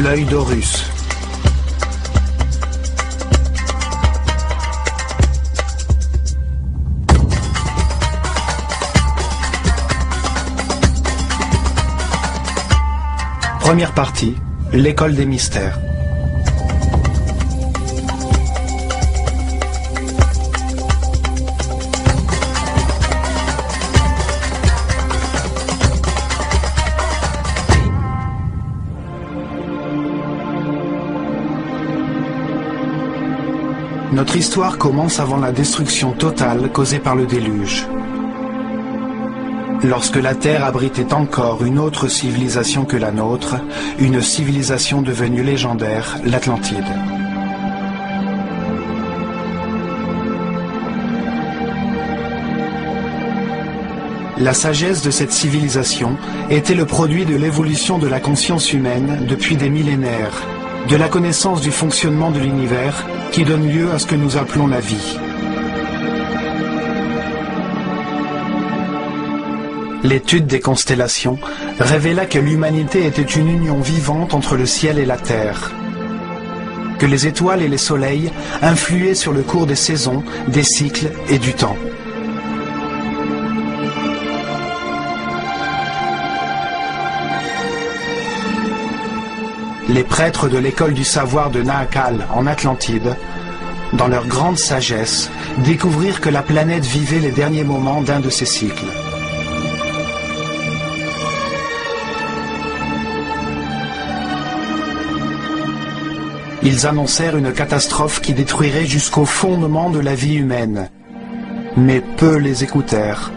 l'œil d'Horus. Première partie, l'école des mystères. Notre histoire commence avant la destruction totale causée par le déluge. Lorsque la Terre abritait encore une autre civilisation que la nôtre, une civilisation devenue légendaire, l'Atlantide. La sagesse de cette civilisation était le produit de l'évolution de la conscience humaine depuis des millénaires, de la connaissance du fonctionnement de l'univers qui donne lieu à ce que nous appelons la vie. L'étude des constellations révéla que l'humanité était une union vivante entre le ciel et la terre, que les étoiles et les soleils influaient sur le cours des saisons, des cycles et du temps. Les prêtres de l'école du savoir de Nahakal en Atlantide, dans leur grande sagesse, découvrirent que la planète vivait les derniers moments d'un de ses cycles. Ils annoncèrent une catastrophe qui détruirait jusqu'au fondement de la vie humaine. Mais peu les écoutèrent.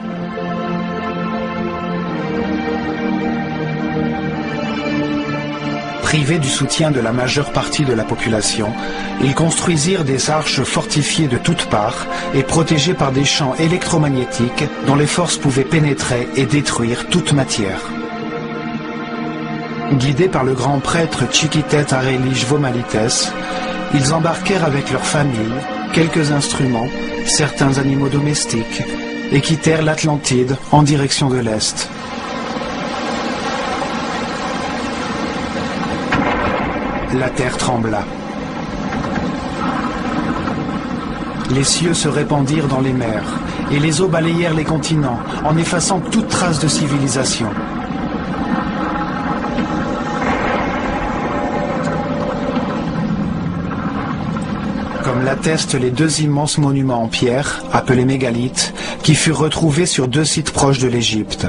Privés du soutien de la majeure partie de la population, ils construisirent des arches fortifiées de toutes parts et protégées par des champs électromagnétiques dont les forces pouvaient pénétrer et détruire toute matière. Guidés par le grand prêtre Chiquitet Arelish Vomalites, ils embarquèrent avec leurs familles, quelques instruments, certains animaux domestiques, et quittèrent l'Atlantide en direction de l'Est. La terre trembla. Les cieux se répandirent dans les mers, et les eaux balayèrent les continents, en effaçant toute trace de civilisation. Comme l'attestent les deux immenses monuments en pierre, appelés mégalithes, qui furent retrouvés sur deux sites proches de l'Égypte.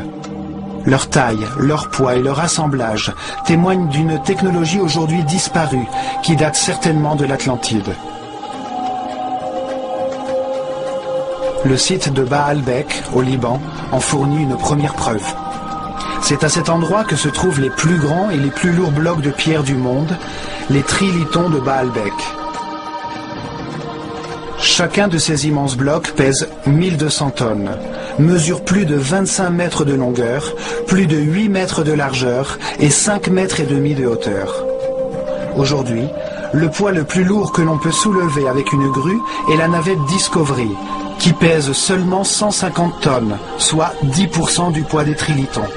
Leur taille, leur poids et leur assemblage témoignent d'une technologie aujourd'hui disparue, qui date certainement de l'Atlantide. Le site de Baalbek, au Liban, en fournit une première preuve. C'est à cet endroit que se trouvent les plus grands et les plus lourds blocs de pierre du monde, les trilithons de Baalbek. Chacun de ces immenses blocs pèse 1200 tonnes, mesure plus de 25 mètres de longueur, plus de 8 mètres de largeur et 5 mètres et demi de hauteur. Aujourd'hui, le poids le plus lourd que l'on peut soulever avec une grue est la navette Discovery, qui pèse seulement 150 tonnes, soit 10% du poids des trilithons.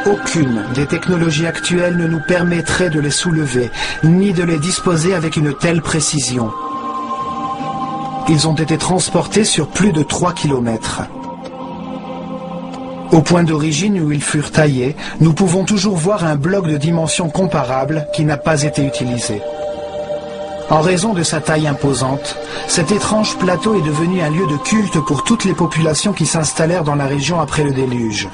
Aucune des technologies actuelles ne nous permettrait de les soulever, ni de les disposer avec une telle précision. Ils ont été transportés sur plus de 3 kilomètres. Au point d'origine où ils furent taillés, nous pouvons toujours voir un bloc de dimension comparable qui n'a pas été utilisé. En raison de sa taille imposante, cet étrange plateau est devenu un lieu de culte pour toutes les populations qui s'installèrent dans la région après le déluge.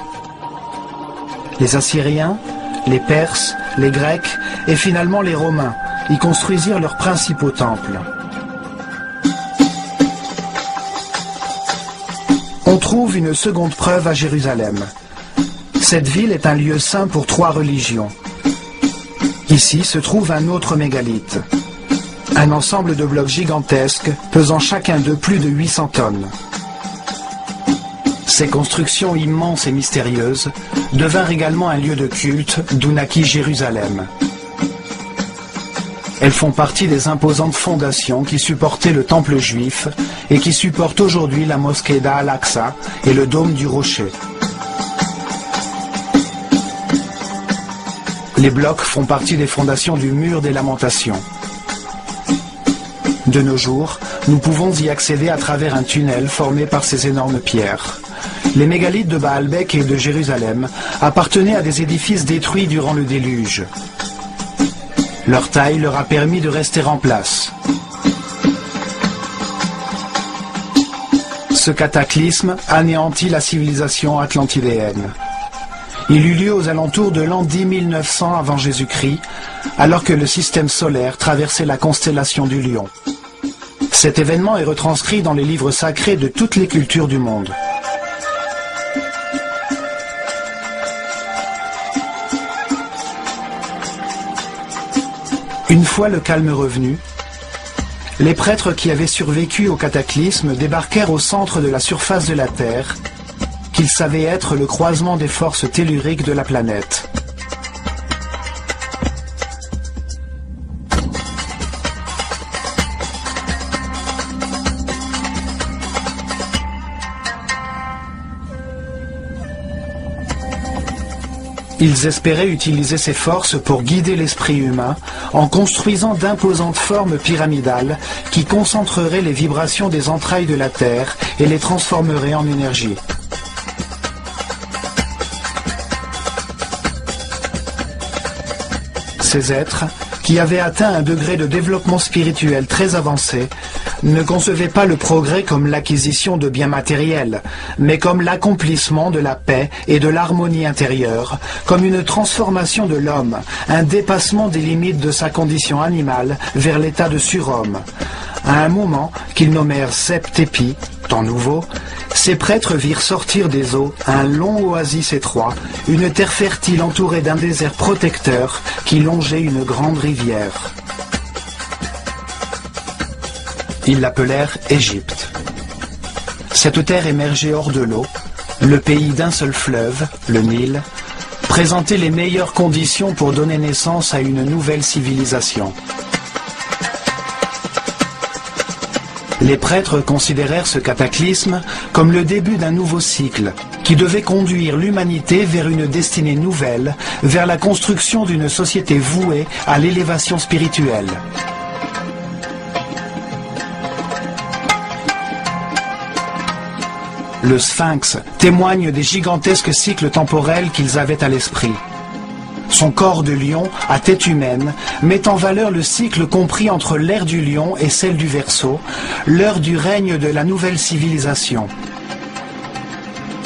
Les Assyriens, les Perses, les Grecs et finalement les Romains y construisirent leurs principaux temples. On trouve une seconde preuve à Jérusalem. Cette ville est un lieu saint pour 3 religions. Ici se trouve un autre mégalithe, un ensemble de blocs gigantesques pesant chacun d'eux plus de 800 tonnes. Ces constructions immenses et mystérieuses devinrent également un lieu de culte d'où naquit Jérusalem. Elles font partie des imposantes fondations qui supportaient le temple juif et qui supportent aujourd'hui la mosquée d'Al-Aqsa et le dôme du rocher. Les blocs font partie des fondations du mur des lamentations. De nos jours, nous pouvons y accéder à travers un tunnel formé par ces énormes pierres. Les mégalithes de Baalbek et de Jérusalem appartenaient à des édifices détruits durant le déluge. Leur taille leur a permis de rester en place. Ce cataclysme anéantit la civilisation atlantidéenne. Il eut lieu aux alentours de l'an 10 900 avant Jésus-Christ, alors que le système solaire traversait la constellation du Lion. Cet événement est retranscrit dans les livres sacrés de toutes les cultures du monde. Une fois le calme revenu, les prêtres qui avaient survécu au cataclysme débarquèrent au centre de la surface de la Terre, qu'ils savaient être le croisement des forces telluriques de la planète. Ils espéraient utiliser ces forces pour guider l'esprit humain en construisant d'imposantes formes pyramidales qui concentreraient les vibrations des entrailles de la Terre et les transformeraient en énergie. Ces êtres, qui avaient atteint un degré de développement spirituel très avancé, ne concevaient pas le progrès comme l'acquisition de biens matériels, mais comme l'accomplissement de la paix et de l'harmonie intérieure, comme une transformation de l'homme, un dépassement des limites de sa condition animale vers l'état de surhomme. À un moment qu'ils nommèrent Sept-Épis, temps nouveau, ces prêtres virent sortir des eaux un long oasis étroit, une terre fertile entourée d'un désert protecteur qui longeait une grande rivière. Ils l'appelèrent Égypte. Cette terre émergeait hors de l'eau, le pays d'un seul fleuve, le Nil, présentait les meilleures conditions pour donner naissance à une nouvelle civilisation. Les prêtres considérèrent ce cataclysme comme le début d'un nouveau cycle qui devait conduire l'humanité vers une destinée nouvelle, vers la construction d'une société vouée à l'élévation spirituelle. Le Sphinx témoigne des gigantesques cycles temporels qu'ils avaient à l'esprit. Son corps de lion à tête humaine met en valeur le cycle compris entre l'ère du lion et celle du Verseau, l'heure du règne de la nouvelle civilisation.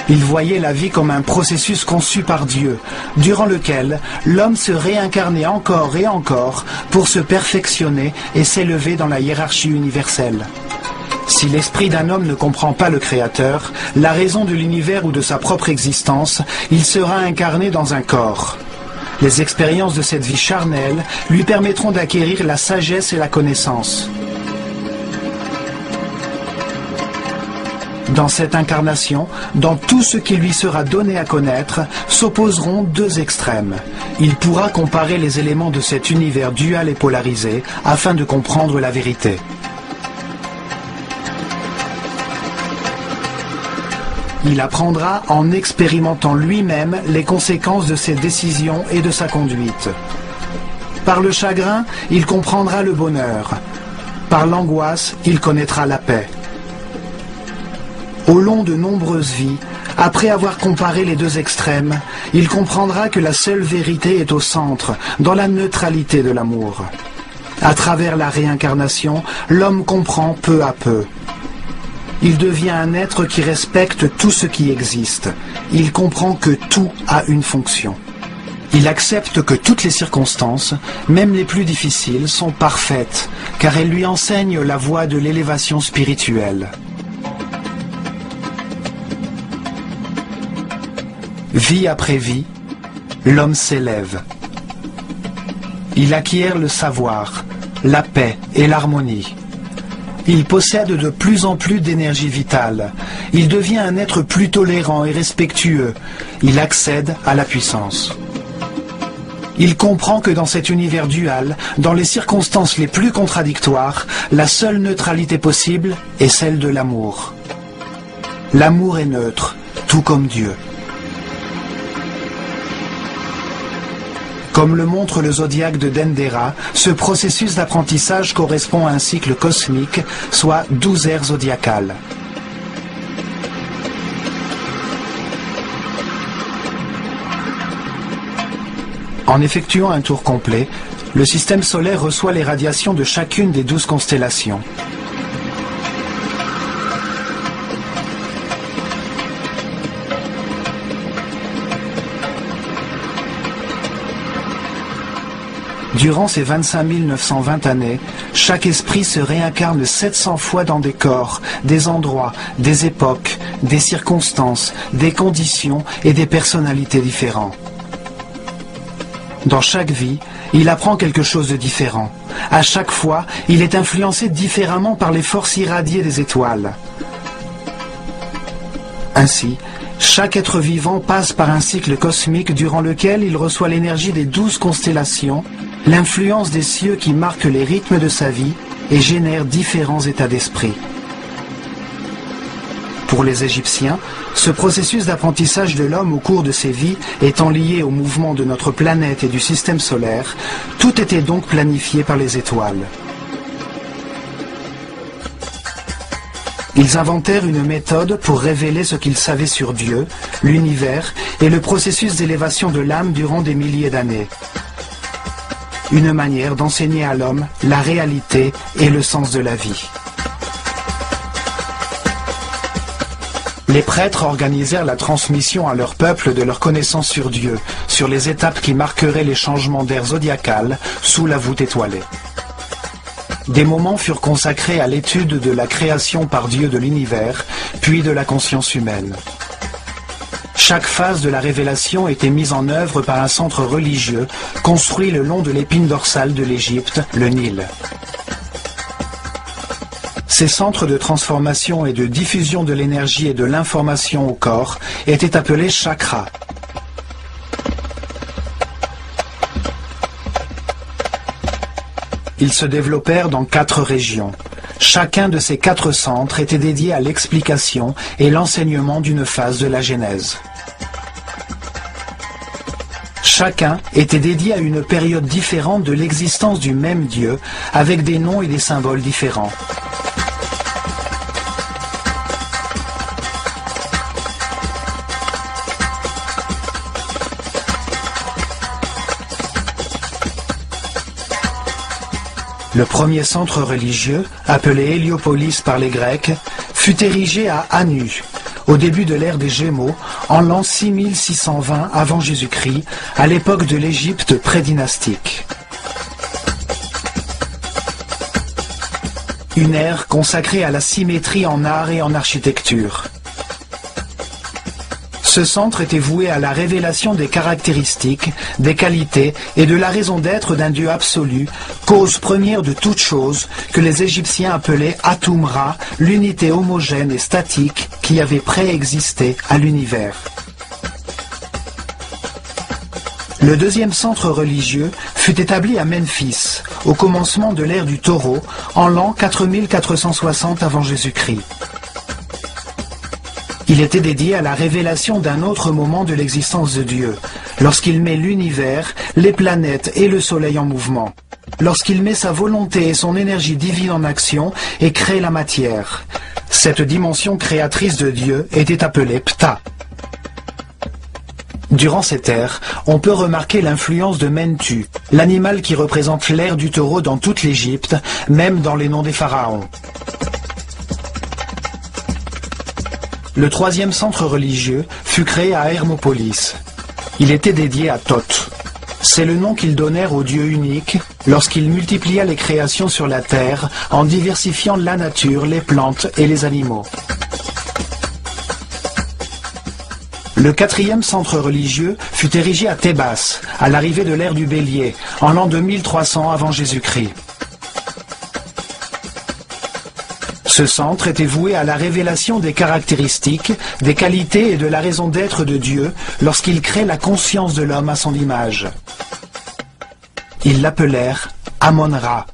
Il voyait la vie comme un processus conçu par Dieu, durant lequel l'homme se réincarnait encore et encore pour se perfectionner et s'élever dans la hiérarchie universelle. Si l'esprit d'un homme ne comprend pas le Créateur, la raison de l'univers ou de sa propre existence, il sera incarné dans un corps. Les expériences de cette vie charnelle lui permettront d'acquérir la sagesse et la connaissance. Dans cette incarnation, dans tout ce qui lui sera donné à connaître, s'opposeront deux extrêmes. Il pourra comparer les éléments de cet univers dual et polarisé afin de comprendre la vérité. Il apprendra en expérimentant lui-même les conséquences de ses décisions et de sa conduite. Par le chagrin, il comprendra le bonheur. Par l'angoisse, il connaîtra la paix. Au long de nombreuses vies, après avoir comparé les deux extrêmes, il comprendra que la seule vérité est au centre, dans la neutralité de l'amour. À travers la réincarnation, l'homme comprend peu à peu. Il devient un être qui respecte tout ce qui existe. Il comprend que tout a une fonction. Il accepte que toutes les circonstances, même les plus difficiles, sont parfaites, car elles lui enseignent la voie de l'élévation spirituelle. Vie après vie, l'homme s'élève. Il acquiert le savoir, la paix et l'harmonie. Il possède de plus en plus d'énergie vitale. Il devient un être plus tolérant et respectueux. Il accède à la puissance. Il comprend que dans cet univers dual, dans les circonstances les plus contradictoires, la seule neutralité possible est celle de l'amour. L'amour est neutre, tout comme Dieu. Comme le montre le zodiaque de Dendera, ce processus d'apprentissage correspond à un cycle cosmique, soit 12 ères zodiacales. En effectuant un tour complet, le système solaire reçoit les radiations de chacune des 12 constellations. Durant ces 25 920 années, chaque esprit se réincarne 700 fois dans des corps, des endroits, des époques, des circonstances, des conditions et des personnalités différents. Dans chaque vie, il apprend quelque chose de différent. À chaque fois, il est influencé différemment par les forces irradiées des étoiles. Ainsi, chaque être vivant passe par un cycle cosmique durant lequel il reçoit l'énergie des 12 constellations, l'influence des cieux qui marquent les rythmes de sa vie et génèrent différents états d'esprit. Pour les Égyptiens, ce processus d'apprentissage de l'homme au cours de ses vies étant lié au mouvement de notre planète et du système solaire, tout était donc planifié par les étoiles. Ils inventèrent une méthode pour révéler ce qu'ils savaient sur Dieu, l'univers et le processus d'élévation de l'âme durant des milliers d'années. Une manière d'enseigner à l'homme la réalité et le sens de la vie. Les prêtres organisèrent la transmission à leur peuple de leur connaissance sur Dieu, sur les étapes qui marqueraient les changements d'ère zodiacale sous la voûte étoilée. Des moments furent consacrés à l'étude de la création par Dieu de l'univers, puis de la conscience humaine. Chaque phase de la révélation était mise en œuvre par un centre religieux construit le long de l'épine dorsale de l'Égypte, le Nil. Ces centres de transformation et de diffusion de l'énergie et de l'information au corps étaient appelés chakras. Ils se développèrent dans 4 régions. Chacun de ces 4 centres était dédié à l'explication et l'enseignement d'une phase de la Genèse. Chacun était dédié à une période différente de l'existence du même Dieu, avec des noms et des symboles différents. Le premier centre religieux, appelé Héliopolis par les Grecs, fut érigé à Anu, au début de l'ère des Gémeaux, en l'an 6620 avant Jésus-Christ, à l'époque de l'Égypte prédynastique. Une ère consacrée à la symétrie en art et en architecture. Ce centre était voué à la révélation des caractéristiques, des qualités et de la raison d'être d'un Dieu absolu, cause première de toute chose, que les Égyptiens appelaient Atum-Ra, l'unité homogène et statique qui avait préexisté à l'univers. Le deuxième centre religieux fut établi à Memphis, au commencement de l'ère du Taureau, en l'an 4460 avant Jésus-Christ. Il était dédié à la révélation d'un autre moment de l'existence de Dieu, lorsqu'il met l'univers, les planètes et le soleil en mouvement, lorsqu'il met sa volonté et son énergie divine en action et crée la matière. Cette dimension créatrice de Dieu était appelée Ptah. Durant cette ère, on peut remarquer l'influence de Mentu, l'animal qui représente l'ère du taureau dans toute l'Égypte, même dans les noms des pharaons. Le troisième centre religieux fut créé à Hermopolis. Il était dédié à Thoth. C'est le nom qu'ils donnèrent au Dieu unique lorsqu'il multiplia les créations sur la terre en diversifiant la nature, les plantes et les animaux. Le quatrième centre religieux fut érigé à Thébas, à l'arrivée de l'ère du Bélier, en l'an 2300 avant Jésus-Christ. Ce centre était voué à la révélation des caractéristiques, des qualités et de la raison d'être de Dieu lorsqu'il crée la conscience de l'homme à son image. Ils l'appelèrent Amon-Ra.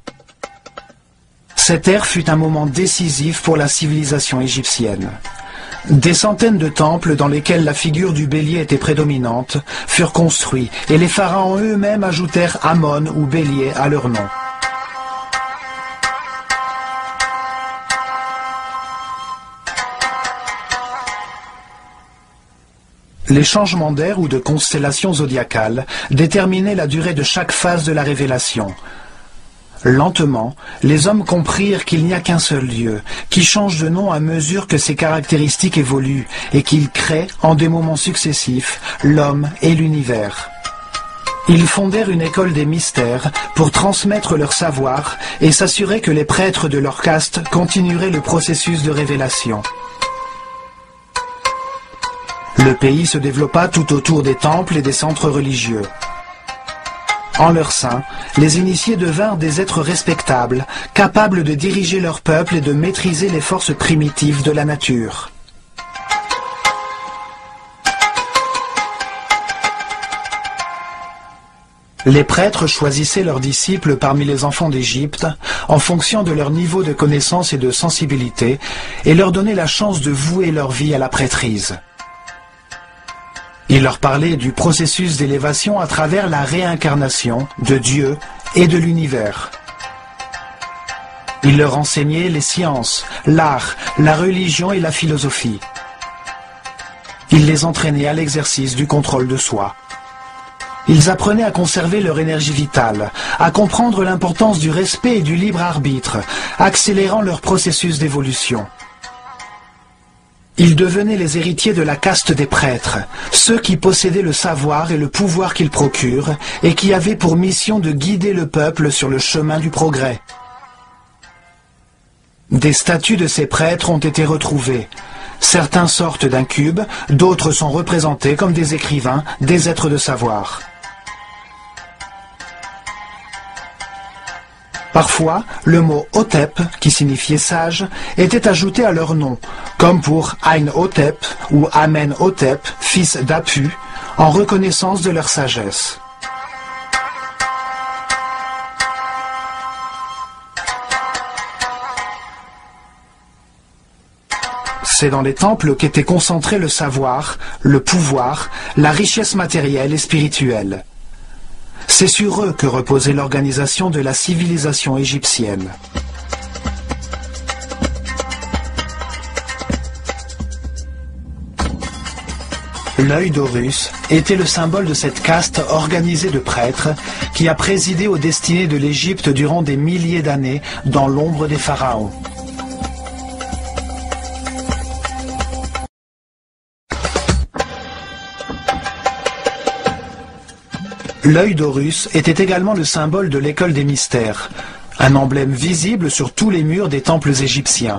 Cette ère fut un moment décisif pour la civilisation égyptienne. Des centaines de temples dans lesquels la figure du bélier était prédominante furent construits et les pharaons eux-mêmes ajoutèrent Amon ou bélier à leur nom. Les changements d'air ou de constellation zodiacale déterminaient la durée de chaque phase de la révélation. Lentement, les hommes comprirent qu'il n'y a qu'un seul Dieu, qui change de nom à mesure que ses caractéristiques évoluent et qu'il crée, en des moments successifs, l'homme et l'univers. Ils fondèrent une école des mystères pour transmettre leur savoir et s'assurer que les prêtres de leur caste continueraient le processus de révélation. Le pays se développa tout autour des temples et des centres religieux. En leur sein, les initiés devinrent des êtres respectables, capables de diriger leur peuple et de maîtriser les forces primitives de la nature. Les prêtres choisissaient leurs disciples parmi les enfants d'Égypte en fonction de leur niveau de connaissance et de sensibilité et leur donnaient la chance de vouer leur vie à la prêtrise. Il leur parlait du processus d'élévation à travers la réincarnation de Dieu et de l'univers. Il leur enseignait les sciences, l'art, la religion et la philosophie. Il les entraînait à l'exercice du contrôle de soi. Ils apprenaient à conserver leur énergie vitale, à comprendre l'importance du respect et du libre arbitre, accélérant leur processus d'évolution. Ils devenaient les héritiers de la caste des prêtres, ceux qui possédaient le savoir et le pouvoir qu'ils procurent et qui avaient pour mission de guider le peuple sur le chemin du progrès. Des statues de ces prêtres ont été retrouvées. Certains sortent d'un cube, d'autres sont représentés comme des écrivains, des êtres de savoir. Parfois, le mot Hotep, qui signifiait sage, était ajouté à leur nom, comme pour Ain-Hotep ou Amen-Hotep, fils d'Apu, en reconnaissance de leur sagesse. C'est dans les temples qu'était concentré le savoir, le pouvoir, la richesse matérielle et spirituelle. C'est sur eux que reposait l'organisation de la civilisation égyptienne. L'œil d'Horus était le symbole de cette caste organisée de prêtres qui a présidé aux destinées de l'Égypte durant des milliers d'années dans l'ombre des pharaons. L'œil d'Horus était également le symbole de l'école des mystères, un emblème visible sur tous les murs des temples égyptiens.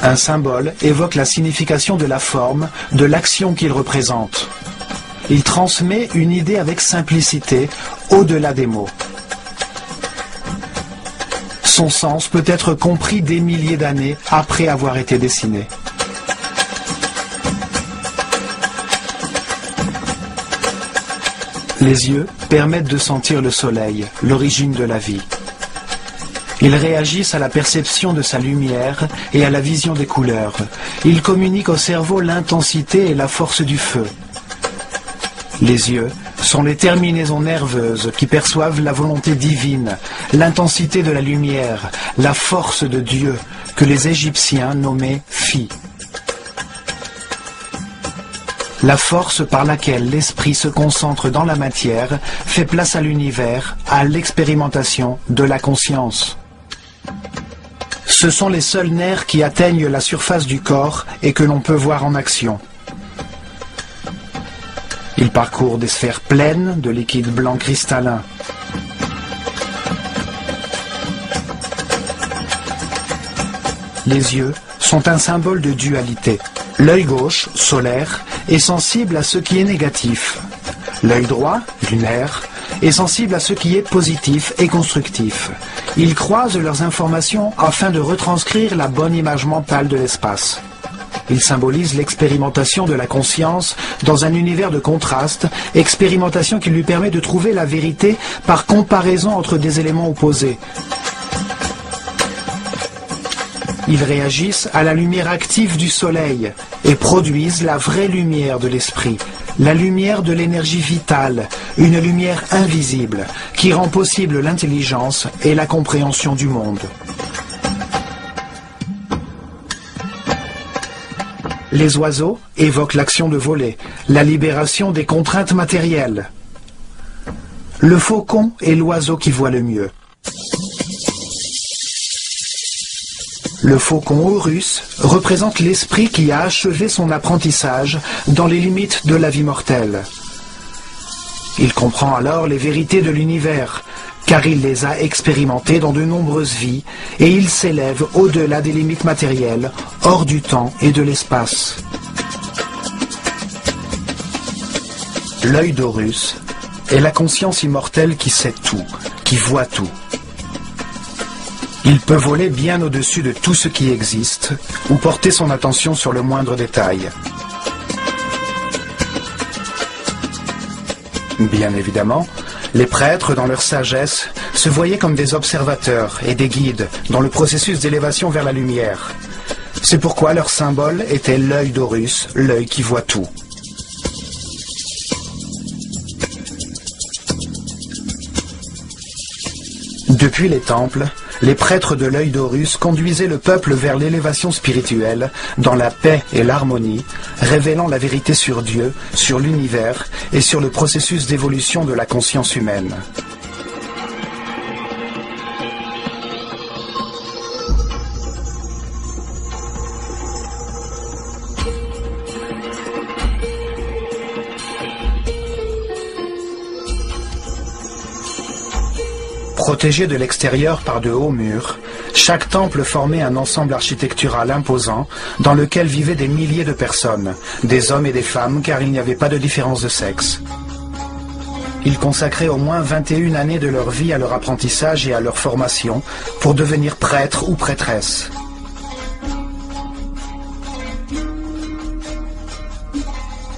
Un symbole évoque la signification de la forme, de l'action qu'il représente. Il transmet une idée avec simplicité, au-delà des mots. Son sens peut être compris des milliers d'années après avoir été dessiné. Les yeux permettent de sentir le soleil, l'origine de la vie. Ils réagissent à la perception de sa lumière et à la vision des couleurs. Ils communiquent au cerveau l'intensité et la force du feu. Les yeux sont les terminaisons nerveuses qui perçoivent la volonté divine, l'intensité de la lumière, la force de Dieu, que les Égyptiens nommaient Phi. La force par laquelle l'esprit se concentre dans la matière fait place à l'univers, à l'expérimentation de la conscience. Ce sont les seuls nerfs qui atteignent la surface du corps et que l'on peut voir en action. Ils parcourent des sphères pleines de liquide blanc cristallin. Les yeux sont un symbole de dualité. L'œil gauche, solaire, est sensible à ce qui est négatif. L'œil droit, lunaire, est sensible à ce qui est positif et constructif. Ils croisent leurs informations afin de retranscrire la bonne image mentale de l'espace. Ils symbolisent l'expérimentation de la conscience dans un univers de contraste, expérimentation qui lui permet de trouver la vérité par comparaison entre des éléments opposés. Ils réagissent à la lumière active du soleil et produisent la vraie lumière de l'esprit, la lumière de l'énergie vitale, une lumière invisible qui rend possible l'intelligence et la compréhension du monde. Les oiseaux évoquent l'action de voler, la libération des contraintes matérielles. Le faucon est l'oiseau qui voit le mieux. Le faucon Horus représente l'esprit qui a achevé son apprentissage dans les limites de la vie mortelle. Il comprend alors les vérités de l'univers, car il les a expérimentées dans de nombreuses vies, et il s'élève au-delà des limites matérielles, hors du temps et de l'espace. L'œil d'Horus est la conscience immortelle qui sait tout, qui voit tout. Il peut voler bien au-dessus de tout ce qui existe, ou porter son attention sur le moindre détail. Bien évidemment, les prêtres, dans leur sagesse, se voyaient comme des observateurs et des guides dans le processus d'élévation vers la lumière. C'est pourquoi leur symbole était l'œil d'Horus, l'œil qui voit tout. Depuis les temples, les prêtres de l'œil d'Horus conduisaient le peuple vers l'élévation spirituelle, dans la paix et l'harmonie, révélant la vérité sur Dieu, sur l'univers et sur le processus d'évolution de la conscience humaine. Protégé de l'extérieur par de hauts murs, chaque temple formait un ensemble architectural imposant dans lequel vivaient des milliers de personnes, des hommes et des femmes car il n'y avait pas de différence de sexe. Ils consacraient au moins 21 années de leur vie à leur apprentissage et à leur formation pour devenir prêtres ou prêtresses.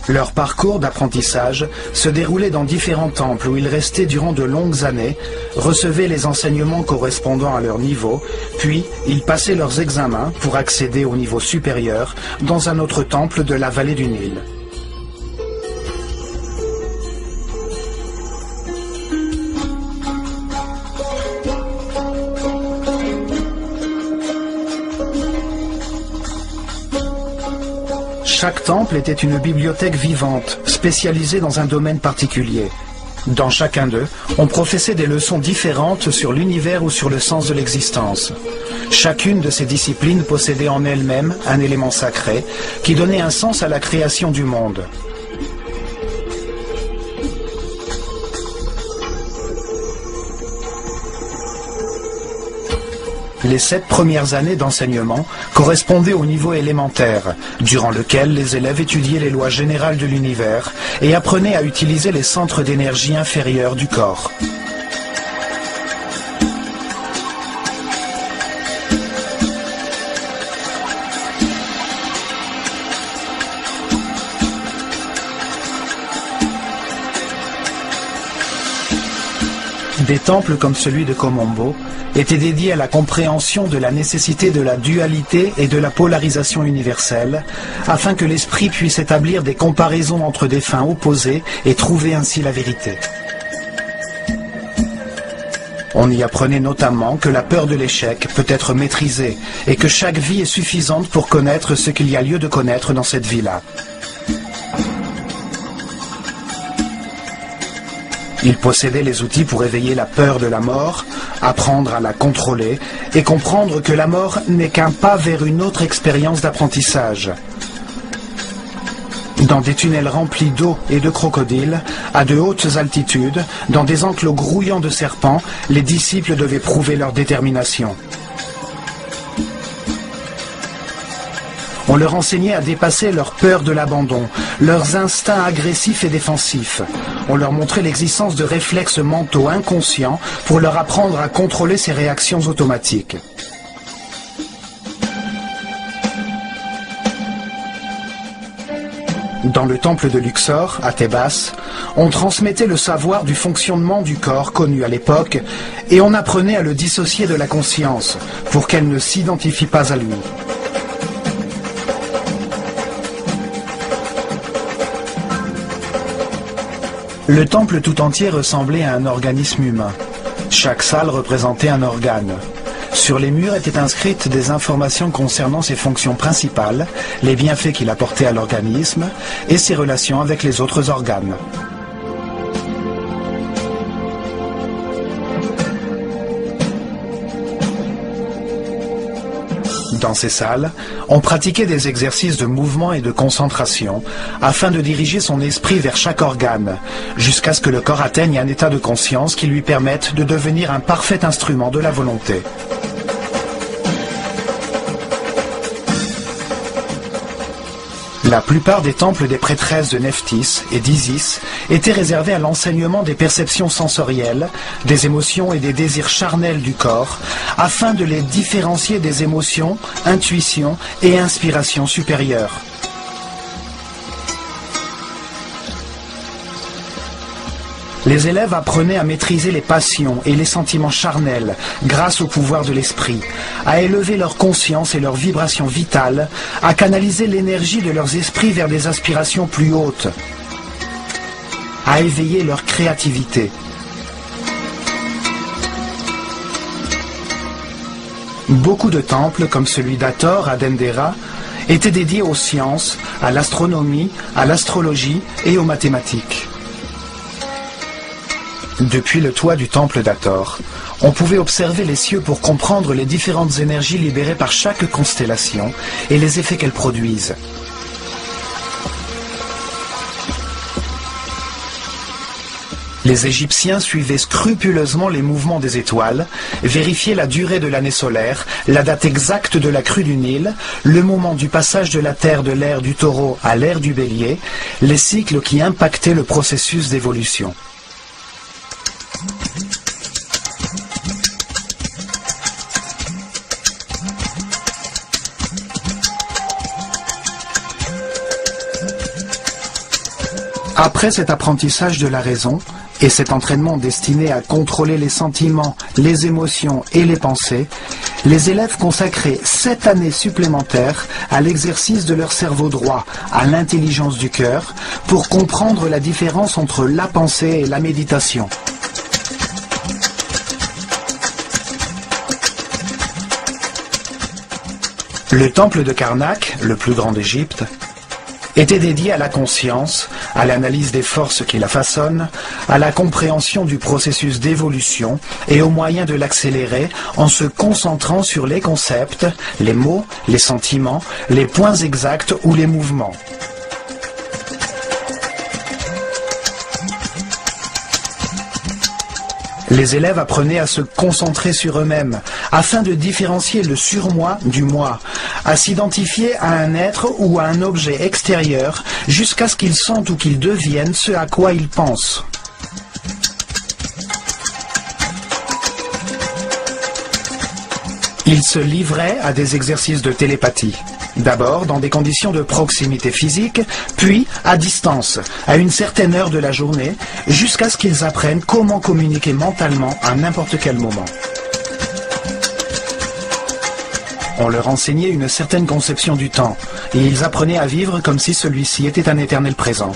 Leur parcours d'apprentissage se déroulait dans différents temples où ils restaient durant de longues années, recevaient les enseignements correspondant à leur niveau, puis ils passaient leurs examens pour accéder au niveau supérieur dans un autre temple de la vallée du Nil. Chaque temple était une bibliothèque vivante, spécialisée dans un domaine particulier. Dans chacun d'eux, on professait des leçons différentes sur l'univers ou sur le sens de l'existence. Chacune de ces disciplines possédait en elle-même un élément sacré qui donnait un sens à la création du monde. Les 7 premières années d'enseignement correspondaient au niveau élémentaire, durant lequel les élèves étudiaient les lois générales de l'univers et apprenaient à utiliser les centres d'énergie inférieurs du corps. Des temples comme celui de Komombo étaient dédiés à la compréhension de la nécessité de la dualité et de la polarisation universelle, afin que l'esprit puisse établir des comparaisons entre des fins opposées et trouver ainsi la vérité. On y apprenait notamment que la peur de l'échec peut être maîtrisée et que chaque vie est suffisante pour connaître ce qu'il y a lieu de connaître dans cette vie-là. Il possédait les outils pour éveiller la peur de la mort, apprendre à la contrôler et comprendre que la mort n'est qu'un pas vers une autre expérience d'apprentissage. Dans des tunnels remplis d'eau et de crocodiles, à de hautes altitudes, dans des enclos grouillants de serpents, les disciples devaient prouver leur détermination. On leur enseignait à dépasser leur peur de l'abandon, leurs instincts agressifs et défensifs. On leur montrait l'existence de réflexes mentaux inconscients pour leur apprendre à contrôler ces réactions automatiques. Dans le temple de Luxor, à Thébas, on transmettait le savoir du fonctionnement du corps connu à l'époque et on apprenait à le dissocier de la conscience pour qu'elle ne s'identifie pas à lui. Le temple tout entier ressemblait à un organisme humain. Chaque salle représentait un organe. Sur les murs étaient inscrites des informations concernant ses fonctions principales, les bienfaits qu'il apportait à l'organisme et ses relations avec les autres organes. Dans ces salles, on pratiquait des exercices de mouvement et de concentration afin de diriger son esprit vers chaque organe, jusqu'à ce que le corps atteigne un état de conscience qui lui permette de devenir un parfait instrument de la volonté. La plupart des temples des prêtresses de Nephthys et d'Isis étaient réservés à l'enseignement des perceptions sensorielles, des émotions et des désirs charnels du corps, afin de les différencier des émotions, intuitions et inspirations supérieures. Les élèves apprenaient à maîtriser les passions et les sentiments charnels grâce au pouvoir de l'esprit, à élever leur conscience et leurs vibrations vitales, à canaliser l'énergie de leurs esprits vers des aspirations plus hautes, à éveiller leur créativité. Beaucoup de temples, comme celui d'Hathor à Dendera, étaient dédiés aux sciences, à l'astronomie, à l'astrologie et aux mathématiques. Depuis le toit du temple d'Hathor, on pouvait observer les cieux pour comprendre les différentes énergies libérées par chaque constellation et les effets qu'elles produisent. Les Égyptiens suivaient scrupuleusement les mouvements des étoiles, vérifiaient la durée de l'année solaire, la date exacte de la crue du Nil, le moment du passage de la Terre de l'ère du Taureau à l'ère du Bélier, les cycles qui impactaient le processus d'évolution. Après cet apprentissage de la raison et cet entraînement destiné à contrôler les sentiments, les émotions et les pensées, les élèves consacraient 7 années supplémentaires à l'exercice de leur cerveau droit, à l'intelligence du cœur, pour comprendre la différence entre la pensée et la méditation. Le temple de Karnak, le plus grand d'Égypte, était dédié à la conscience, à l'analyse des forces qui la façonnent, à la compréhension du processus d'évolution et aux moyens de l'accélérer en se concentrant sur les concepts, les mots, les sentiments, les points exacts ou les mouvements. Les élèves apprenaient à se concentrer sur eux-mêmes, afin de différencier le surmoi du moi, à s'identifier à un être ou à un objet extérieur, jusqu'à ce qu'ils sentent ou qu'ils deviennent ce à quoi ils pensent. Ils se livraient à des exercices de télépathie. D'abord dans des conditions de proximité physique, puis à distance, à une certaine heure de la journée, jusqu'à ce qu'ils apprennent comment communiquer mentalement à n'importe quel moment. On leur enseignait une certaine conception du temps, et ils apprenaient à vivre comme si celui-ci était un éternel présent.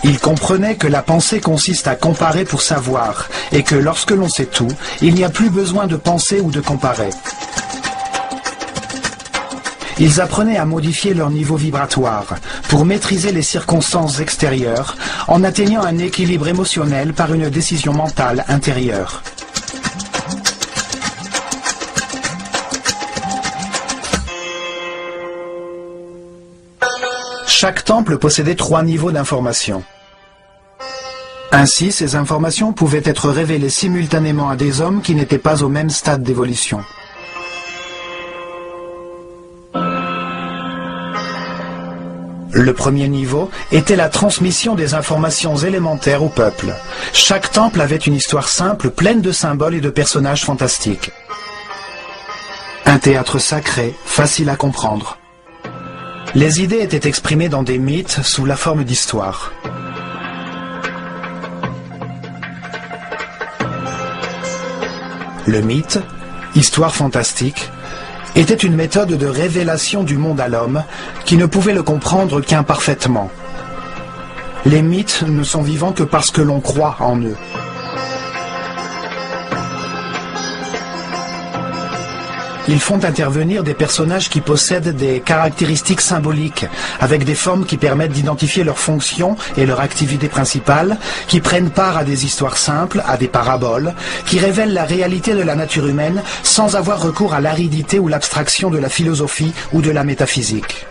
Ils comprenaient que la pensée consiste à comparer pour savoir, et que lorsque l'on sait tout, il n'y a plus besoin de penser ou de comparer. Ils apprenaient à modifier leur niveau vibratoire pour maîtriser les circonstances extérieures en atteignant un équilibre émotionnel par une décision mentale intérieure. Chaque temple possédait 3 niveaux d'information. Ainsi, ces informations pouvaient être révélées simultanément à des hommes qui n'étaient pas au même stade d'évolution. Le premier niveau était la transmission des informations élémentaires au peuple. Chaque temple avait une histoire simple, pleine de symboles et de personnages fantastiques. Un théâtre sacré, facile à comprendre. Les idées étaient exprimées dans des mythes sous la forme d'histoires. Le mythe, histoire fantastique, était une méthode de révélation du monde à l'homme qui ne pouvait le comprendre qu'imparfaitement. Les mythes ne sont vivants que parce que l'on croit en eux. Ils font intervenir des personnages qui possèdent des caractéristiques symboliques, avec des formes qui permettent d'identifier leurs fonctions et leur activité principale, qui prennent part à des histoires simples, à des paraboles, qui révèlent la réalité de la nature humaine sans avoir recours à l'aridité ou l'abstraction de la philosophie ou de la métaphysique.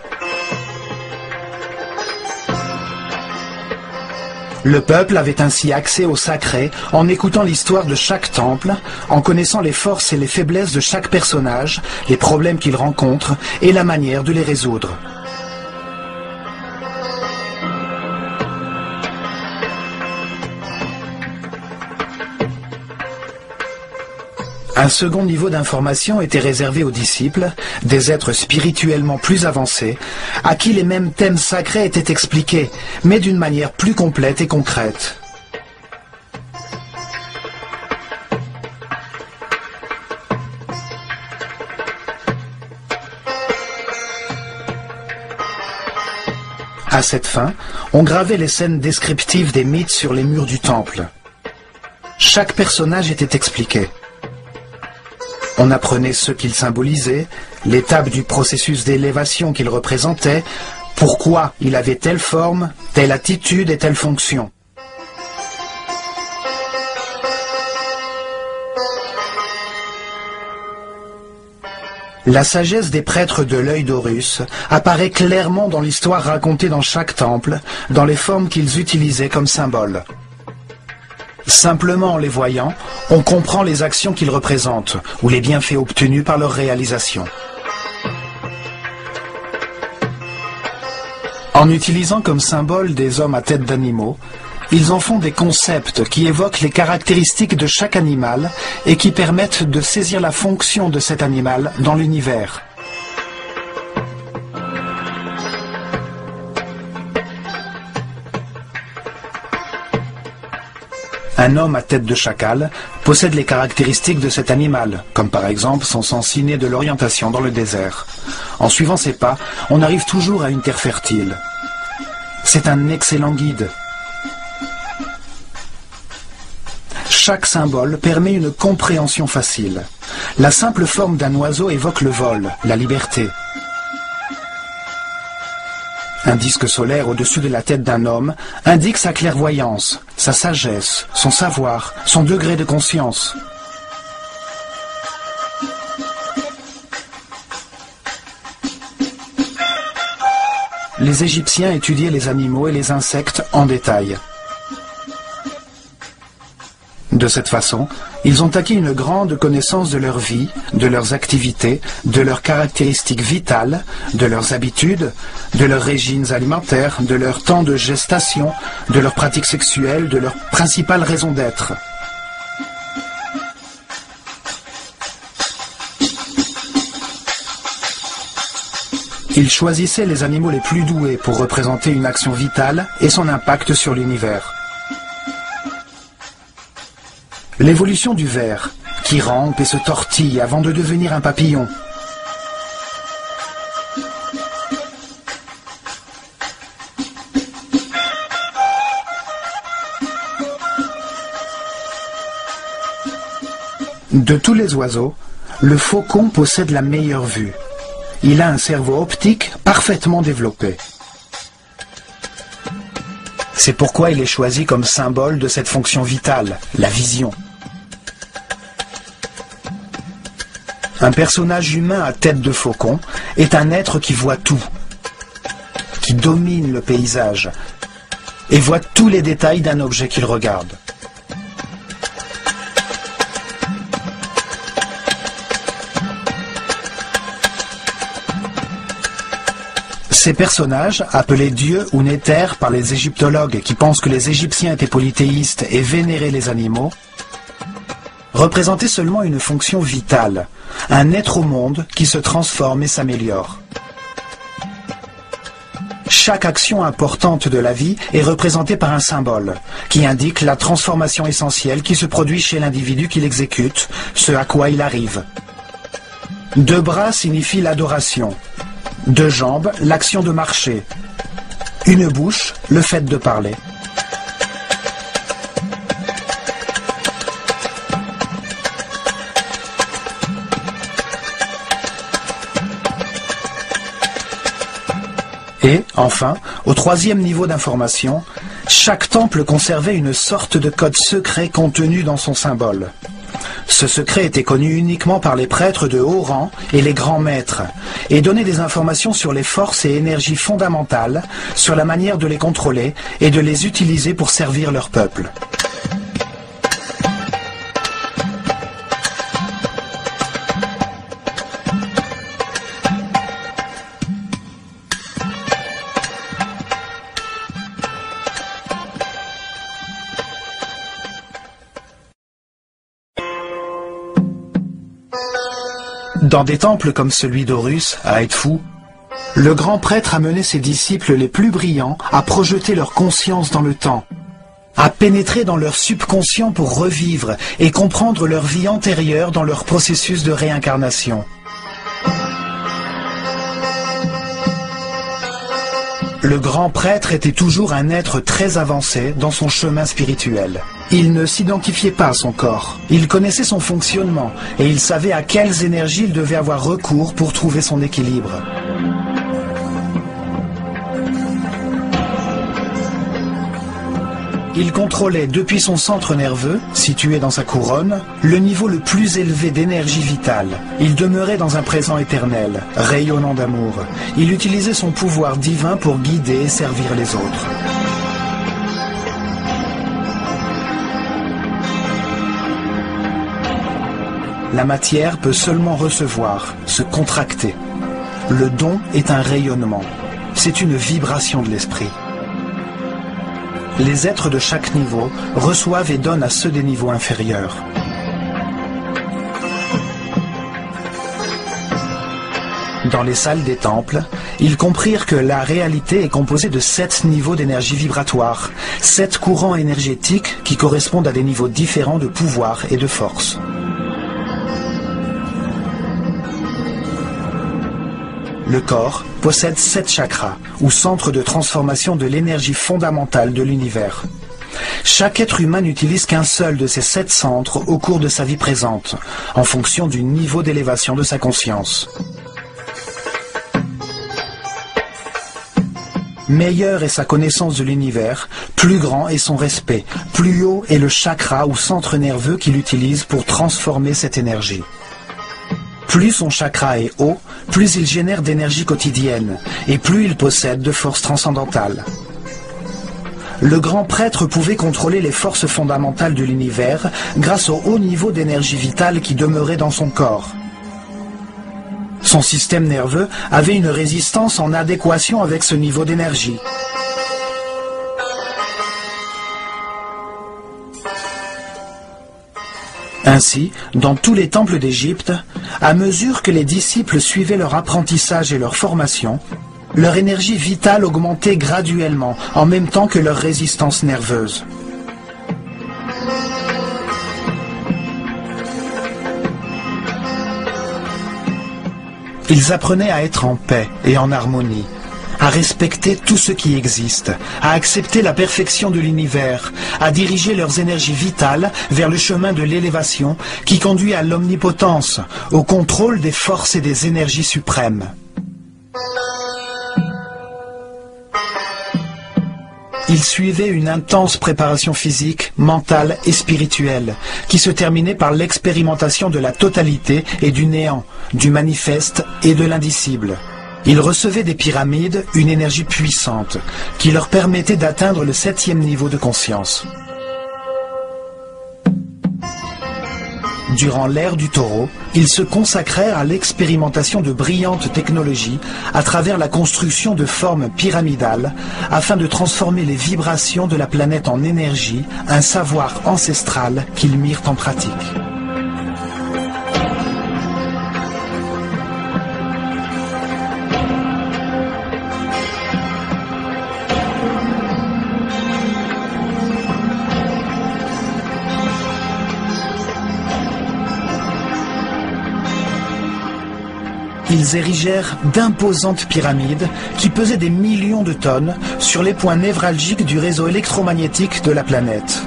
Le peuple avait ainsi accès au sacré en écoutant l'histoire de chaque temple, en connaissant les forces et les faiblesses de chaque personnage, les problèmes qu'il rencontre et la manière de les résoudre. Un second niveau d'information était réservé aux disciples, des êtres spirituellement plus avancés, à qui les mêmes thèmes sacrés étaient expliqués, mais d'une manière plus complète et concrète. À cette fin, on gravait les scènes descriptives des mythes sur les murs du temple. Chaque personnage était expliqué. On apprenait ce qu'il symbolisait, l'étape du processus d'élévation qu'il représentait, pourquoi il avait telle forme, telle attitude et telle fonction. La sagesse des prêtres de l'œil d'Horus apparaît clairement dans l'histoire racontée dans chaque temple, dans les formes qu'ils utilisaient comme symboles. Simplement en les voyant, on comprend les actions qu'ils représentent ou les bienfaits obtenus par leur réalisation. En utilisant comme symbole des hommes à tête d'animaux, ils en font des concepts qui évoquent les caractéristiques de chaque animal et qui permettent de saisir la fonction de cet animal dans l'univers. Un homme à tête de chacal possède les caractéristiques de cet animal, comme par exemple son sens inné de l'orientation dans le désert. En suivant ses pas, on arrive toujours à une terre fertile. C'est un excellent guide. Chaque symbole permet une compréhension facile. La simple forme d'un oiseau évoque le vol, la liberté. Un disque solaire au-dessus de la tête d'un homme indique sa clairvoyance, sa sagesse, son savoir, son degré de conscience. Les Égyptiens étudiaient les animaux et les insectes en détail. De cette façon, ils ont acquis une grande connaissance de leur vie, de leurs activités, de leurs caractéristiques vitales, de leurs habitudes, de leurs régimes alimentaires, de leur temps de gestation, de leurs pratiques sexuelles, de leurs principales raisons d'être. Ils choisissaient les animaux les plus doués pour représenter une action vitale et son impact sur l'univers. L'évolution du ver, qui rampe et se tortille avant de devenir un papillon. De tous les oiseaux, le faucon possède la meilleure vue. Il a un cerveau optique parfaitement développé. C'est pourquoi il est choisi comme symbole de cette fonction vitale, la vision. Un personnage humain à tête de faucon est un être qui voit tout, qui domine le paysage et voit tous les détails d'un objet qu'il regarde. Ces personnages, appelés dieux ou néthers par les égyptologues qui pensent que les Égyptiens étaient polythéistes et vénéraient les animaux, représentaient seulement une fonction vitale, un être au monde qui se transforme et s'améliore. Chaque action importante de la vie est représentée par un symbole qui indique la transformation essentielle qui se produit chez l'individu qui l'exécute, ce à quoi il arrive. 2 bras signifie l'adoration, 2 jambes, l'action de marcher, une bouche, le fait de parler. Et, enfin, au 3e niveau d'information, chaque temple conservait une sorte de code secret contenu dans son symbole. Ce secret était connu uniquement par les prêtres de haut rang et les grands maîtres, et donnait des informations sur les forces et énergies fondamentales, sur la manière de les contrôler et de les utiliser pour servir leur peuple. Dans des temples comme celui d'Horus, à Edfu, le grand prêtre amenait ses disciples les plus brillants à projeter leur conscience dans le temps, à pénétrer dans leur subconscient pour revivre et comprendre leur vie antérieure dans leur processus de réincarnation. Le grand prêtre était toujours un être très avancé dans son chemin spirituel. Il ne s'identifiait pas à son corps, il connaissait son fonctionnement et il savait à quelles énergies il devait avoir recours pour trouver son équilibre. Il contrôlait depuis son centre nerveux, situé dans sa couronne, le niveau le plus élevé d'énergie vitale. Il demeurait dans un présent éternel, rayonnant d'amour. Il utilisait son pouvoir divin pour guider et servir les autres. La matière peut seulement recevoir, se contracter. Le don est un rayonnement. C'est une vibration de l'esprit. Les êtres de chaque niveau reçoivent et donnent à ceux des niveaux inférieurs. Dans les salles des temples, ils comprirent que la réalité est composée de 7 niveaux d'énergie vibratoire, 7 courants énergétiques qui correspondent à des niveaux différents de pouvoir et de force. Le corps possède 7 chakras, ou centres de transformation de l'énergie fondamentale de l'univers. Chaque être humain n'utilise qu'un seul de ces 7 centres au cours de sa vie présente, en fonction du niveau d'élévation de sa conscience. Meilleure est sa connaissance de l'univers, plus grand est son respect, plus haut est le chakra ou centre nerveux qu'il utilise pour transformer cette énergie. Plus son chakra est haut, plus il génère d'énergie quotidienne, et plus il possède de forces transcendantales. Le grand prêtre pouvait contrôler les forces fondamentales de l'univers grâce au haut niveau d'énergie vitale qui demeurait dans son corps. Son système nerveux avait une résistance en adéquation avec ce niveau d'énergie. Ainsi, dans tous les temples d'Égypte, à mesure que les disciples suivaient leur apprentissage et leur formation, leur énergie vitale augmentait graduellement, en même temps que leur résistance nerveuse. Ils apprenaient à être en paix et en harmonie, à respecter tout ce qui existe, à accepter la perfection de l'univers, à diriger leurs énergies vitales vers le chemin de l'élévation qui conduit à l'omnipotence, au contrôle des forces et des énergies suprêmes. Ils suivaient une intense préparation physique, mentale et spirituelle, qui se terminait par l'expérimentation de la totalité et du néant, du manifeste et de l'indicible. Ils recevaient des pyramides une énergie puissante, qui leur permettait d'atteindre le 7e niveau de conscience. Durant l'ère du taureau, ils se consacrèrent à l'expérimentation de brillantes technologies à travers la construction de formes pyramidales afin de transformer les vibrations de la planète en énergie, un savoir ancestral qu'ils mirent en pratique. ils érigèrent d'imposantes pyramides qui pesaient des millions de tonnes sur les points névralgiques du réseau électromagnétique de la planète.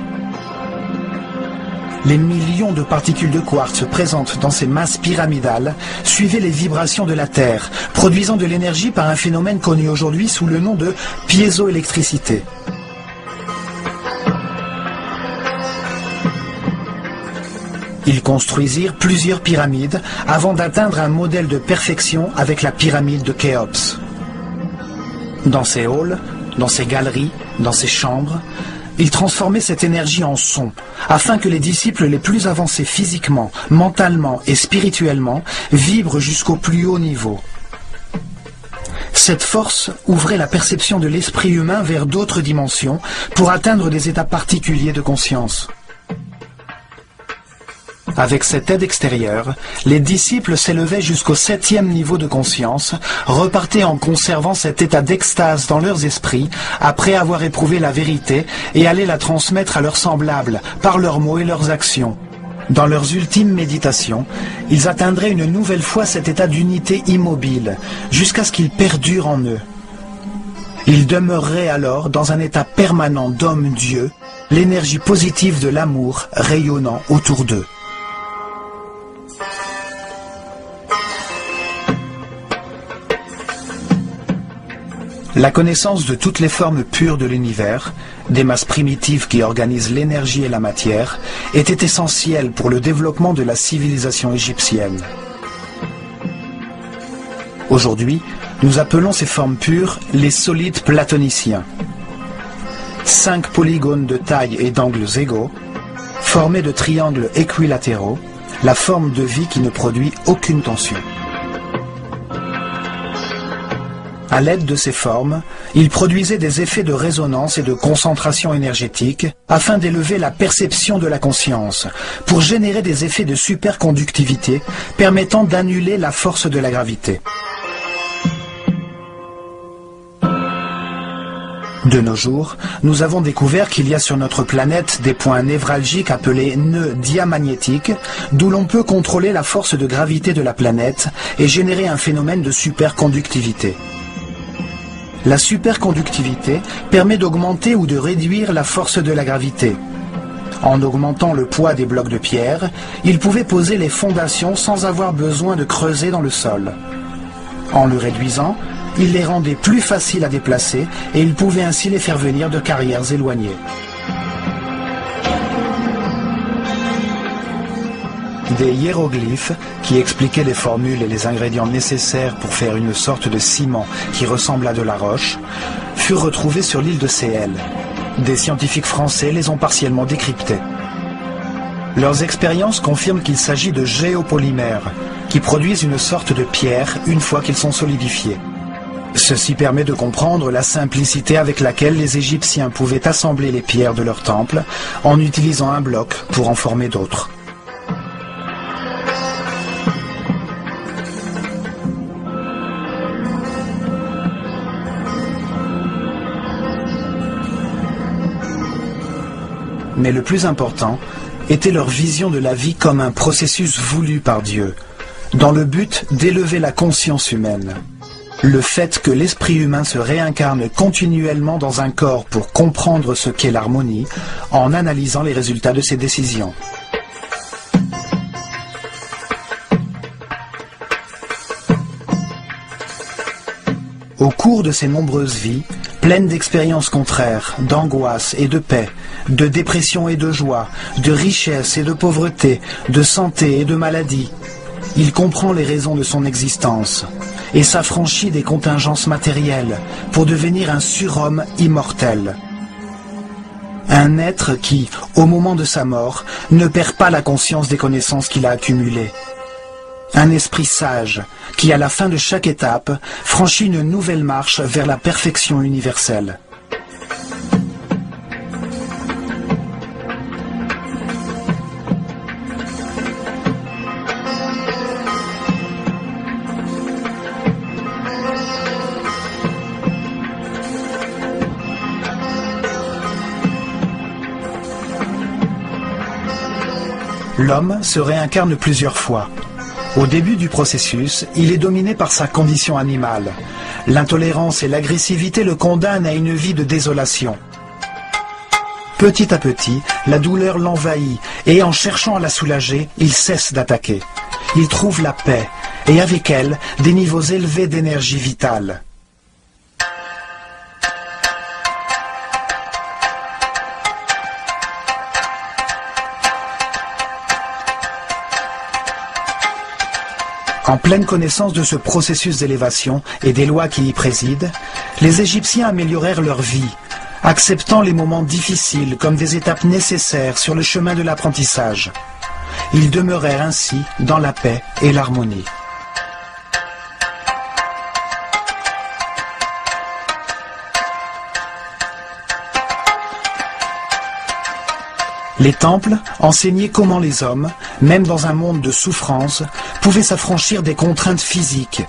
Les millions de particules de quartz présentes dans ces masses pyramidales suivaient les vibrations de la Terre, produisant de l'énergie par un phénomène connu aujourd'hui sous le nom de piézoélectricité. Ils construisirent plusieurs pyramides avant d'atteindre un modèle de perfection avec la pyramide de Khéops. Dans ces halls, dans ces galeries, dans ces chambres, ils transformaient cette énergie en son, afin que les disciples les plus avancés physiquement, mentalement et spirituellement vibrent jusqu'au plus haut niveau. Cette force ouvrait la perception de l'esprit humain vers d'autres dimensions pour atteindre des états particuliers de conscience. Avec cette aide extérieure, les disciples s'élevaient jusqu'au 7e niveau de conscience, repartaient en conservant cet état d'extase dans leurs esprits après avoir éprouvé la vérité et allaient la transmettre à leurs semblables par leurs mots et leurs actions. Dans leurs ultimes méditations, ils atteindraient une nouvelle fois cet état d'unité immobile, jusqu'à ce qu'il perdure en eux. Ils demeureraient alors dans un état permanent d'homme-dieu, l'énergie positive de l'amour rayonnant autour d'eux. La connaissance de toutes les formes pures de l'univers, des masses primitives qui organisent l'énergie et la matière, était essentielle pour le développement de la civilisation égyptienne. Aujourd'hui, nous appelons ces formes pures les solides platoniciens. 5 polygones de taille et d'angles égaux, formés de triangles équilatéraux, la forme de vie qui ne produit aucune tension. À l'aide de ces formes, il produisait des effets de résonance et de concentration énergétique afin d'élever la perception de la conscience, pour générer des effets de superconductivité permettant d'annuler la force de la gravité. De nos jours, nous avons découvert qu'il y a sur notre planète des points névralgiques appelés nœuds diamagnétiques, d'où l'on peut contrôler la force de gravité de la planète et générer un phénomène de superconductivité. La superconductivité permet d'augmenter ou de réduire la force de la gravité. En augmentant le poids des blocs de pierre, ils pouvaient poser les fondations sans avoir besoin de creuser dans le sol. En le réduisant, ils les rendaient plus faciles à déplacer et ils pouvaient ainsi les faire venir de carrières éloignées. Des hiéroglyphes, qui expliquaient les formules et les ingrédients nécessaires pour faire une sorte de ciment qui ressemble à de la roche, furent retrouvés sur l'île de Séhel. Des scientifiques français les ont partiellement décryptés. Leurs expériences confirment qu'il s'agit de géopolymères, qui produisent une sorte de pierre une fois qu'ils sont solidifiés. Ceci permet de comprendre la simplicité avec laquelle les Égyptiens pouvaient assembler les pierres de leur temple en utilisant un bloc pour en former d'autres. Mais le plus important était leur vision de la vie comme un processus voulu par Dieu, dans le but d'élever la conscience humaine. Le fait que l'esprit humain se réincarne continuellement dans un corps pour comprendre ce qu'est l'harmonie, en analysant les résultats de ses décisions. Au cours de ces nombreuses vies, pleines d'expériences contraires, d'angoisse et de paix, de dépression et de joie, de richesse et de pauvreté, de santé et de maladie, il comprend les raisons de son existence et s'affranchit des contingences matérielles pour devenir un surhomme immortel. Un être qui, au moment de sa mort, ne perd pas la conscience des connaissances qu'il a accumulées. Un esprit sage qui, à la fin de chaque étape, franchit une nouvelle marche vers la perfection universelle. L'homme se réincarne plusieurs fois. Au début du processus, il est dominé par sa condition animale. L'intolérance et l'agressivité le condamnent à une vie de désolation. Petit à petit, la douleur l'envahit et en cherchant à la soulager, il cesse d'attaquer. Il trouve la paix et avec elle, des niveaux élevés d'énergie vitale. En pleine connaissance de ce processus d'élévation et des lois qui y président, les Égyptiens améliorèrent leur vie, acceptant les moments difficiles comme des étapes nécessaires sur le chemin de l'apprentissage. Ils demeurèrent ainsi dans la paix et l'harmonie. Les temples enseignaient comment les hommes, même dans un monde de souffrance, pouvaient s'affranchir des contraintes physiques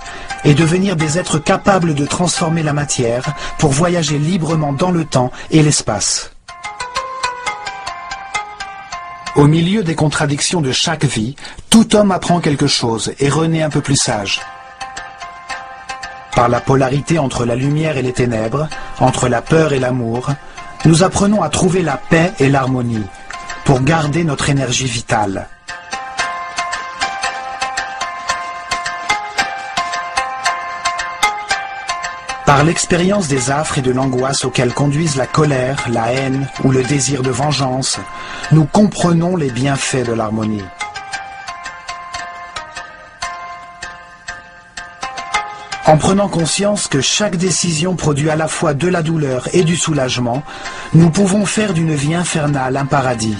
et devenir des êtres capables de transformer la matière pour voyager librement dans le temps et l'espace. Au milieu des contradictions de chaque vie, tout homme apprend quelque chose et renaît un peu plus sage. Par la polarité entre la lumière et les ténèbres, entre la peur et l'amour, nous apprenons à trouver la paix et l'harmonie, pour garder notre énergie vitale. Par l'expérience des affres et de l'angoisse auxquelles conduisent la colère, la haine ou le désir de vengeance, nous comprenons les bienfaits de l'harmonie. En prenant conscience que chaque décision produit à la fois de la douleur et du soulagement, nous pouvons faire d'une vie infernale un paradis.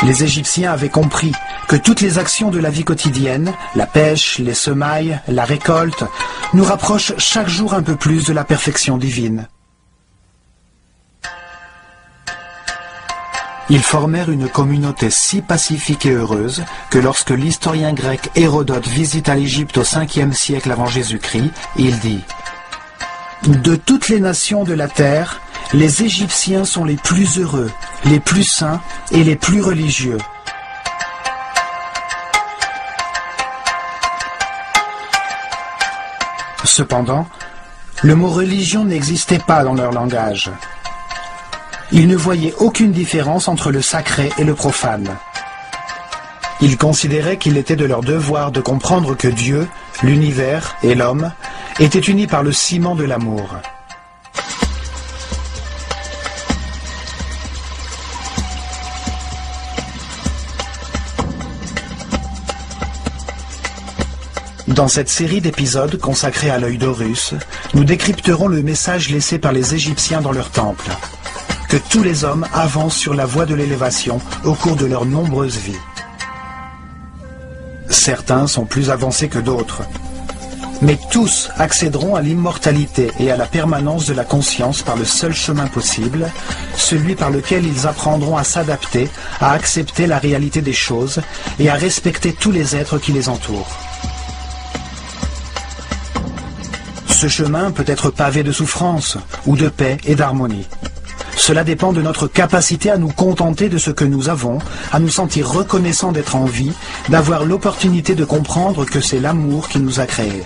Les Égyptiens avaient compris que toutes les actions de la vie quotidienne, la pêche, les semailles, la récolte, nous rapprochent chaque jour un peu plus de la perfection divine. Ils formèrent une communauté si pacifique et heureuse que lorsque l'historien grec Hérodote visita l'Égypte au 5e siècle avant Jésus-Christ, il dit « De toutes les nations de la terre, les Égyptiens sont les plus heureux, les plus saints et les plus religieux. » Cependant, le mot religion n'existait pas dans leur langage. Ils ne voyaient aucune différence entre le sacré et le profane. Ils considéraient qu'il était de leur devoir de comprendre que Dieu, l'univers et l'homme étaient unis par le ciment de l'amour. Dans cette série d'épisodes consacrés à l'œil d'Horus, nous décrypterons le message laissé par les Égyptiens dans leur temple. Que tous les hommes avancent sur la voie de l'élévation au cours de leurs nombreuses vies. Certains sont plus avancés que d'autres, mais tous accéderont à l'immortalité et à la permanence de la conscience par le seul chemin possible, celui par lequel ils apprendront à s'adapter, à accepter la réalité des choses et à respecter tous les êtres qui les entourent. Ce chemin peut être pavé de souffrance, ou de paix et d'harmonie. Cela dépend de notre capacité à nous contenter de ce que nous avons, à nous sentir reconnaissants d'être en vie, d'avoir l'opportunité de comprendre que c'est l'amour qui nous a créés.